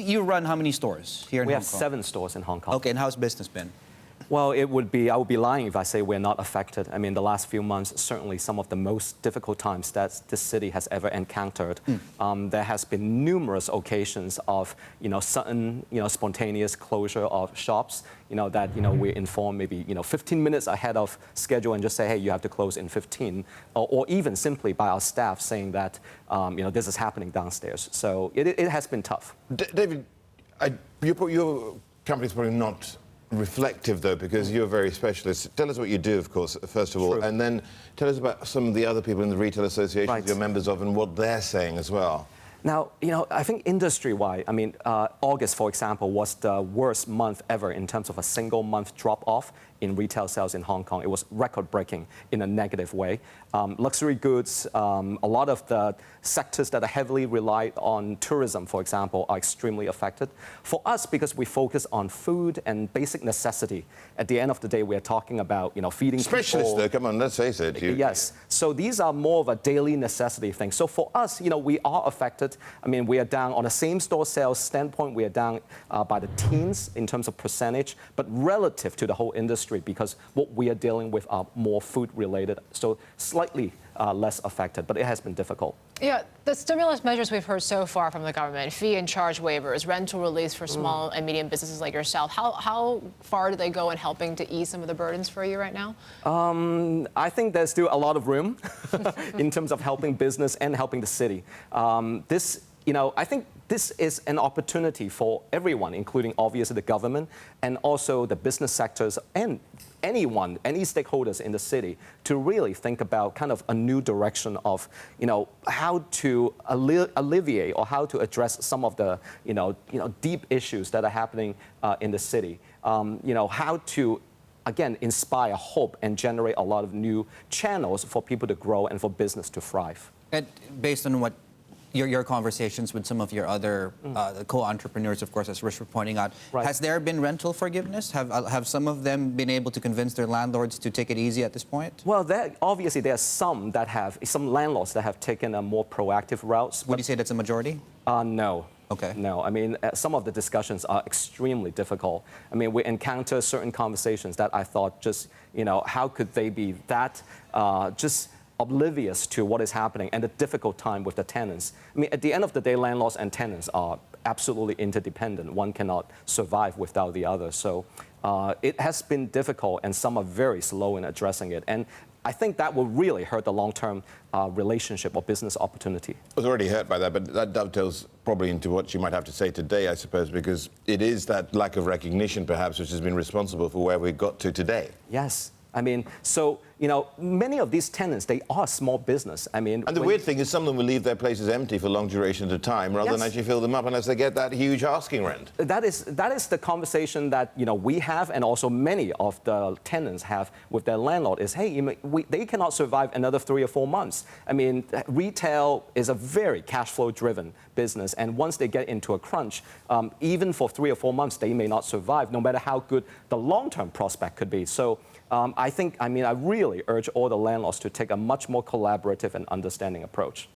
You run how many stores here in We Hong have Kong? 7 stores in Hong Kong. Okay, and how's business been? Well, I would be lying if I say we're not affected. I mean, the last few months, certainly some of the most difficult times that this city has ever encountered. There has been numerous occasions of, sudden, spontaneous closure of shops, that, we're informed maybe, 15 minutes ahead of schedule and just say, hey, you have to close in 15, or even simply by our staff saying that, this is happening downstairs. So it has been tough. David, your company's probably not reflective, though, because you're very specialist. Tell us what you do, of course, first of all, True. and then tell us about some of the other people in the retail associations Right. you're members of and what they're saying as well. Now, I think industry-wide, I mean, August, for example, was the worst month ever in terms of a single-month drop-off in retail sales in Hong Kong. It was record-breaking in a negative way. Luxury goods, a lot of the sectors that are heavily relied on tourism, for example, are extremely affected. For us, because we focus on food and basic necessity, at the end of the day, we're talking about, feeding Specialists, people. though, come on, let's face it. Yes. So these are more of a daily necessity thing. So for us, we are affected. I mean, we are down on a same-store sales standpoint. We are down by the teens in terms of percentage, but relative to the whole industry, because what we are dealing with are more food-related, so slightly less affected, but it has been difficult. Yeah, the stimulus measures we've heard so far from the government, fee and charge waivers, rental relief for small and medium businesses like yourself, how far do they go in helping to ease some of the burdens for you right now? I think there's still a lot of room in terms of helping business and helping the city. I think this is an opportunity for everyone, including obviously the government and also the business sectors and any stakeholders in the city to really think about kind of a new direction of, how to alleviate or how to address some of the, deep issues that are happening in the city. How to, again, inspire hope and generate a lot of new channels for people to grow and for business to thrive. And based on what your conversations with some of your other co-entrepreneurs, of course, as Rich was pointing out, Right. has there been rental forgiveness? Have some of them been able to convince their landlords to take it easy at this point? Well, obviously there are some landlords that have taken a more proactive route. Would you say that's a majority? No. Okay. No, I mean, some of the discussions are extremely difficult. I mean, we encounter certain conversations that I thought just, how could they be that just oblivious to what is happening and the difficult time with the tenants. I mean, at the end of the day, landlords and tenants are absolutely interdependent. One cannot survive without the other. So it has been difficult, and some are very slow in addressing it. And I think that will really hurt the long-term relationship or business opportunity. I was already hurt by that, but that dovetails probably into what you might have to say today, I suppose, because it is that lack of recognition, perhaps, which has been responsible for where we got to today. Yes. I mean, so, many of these tenants, they are small business. I mean... And the weird thing is some of them will leave their places empty for long durations of time rather than actually fill them up unless they get that huge asking rent. That is the conversation that, we have and also many of the tenants have with their landlord is, hey, they cannot survive another 3 or 4 months. I mean, retail is a very cash flow driven business, and once they get into a crunch, even for 3 or 4 months, they may not survive, no matter how good the long-term prospect could be. So I really urge all the landlords to take a much more collaborative and understanding approach.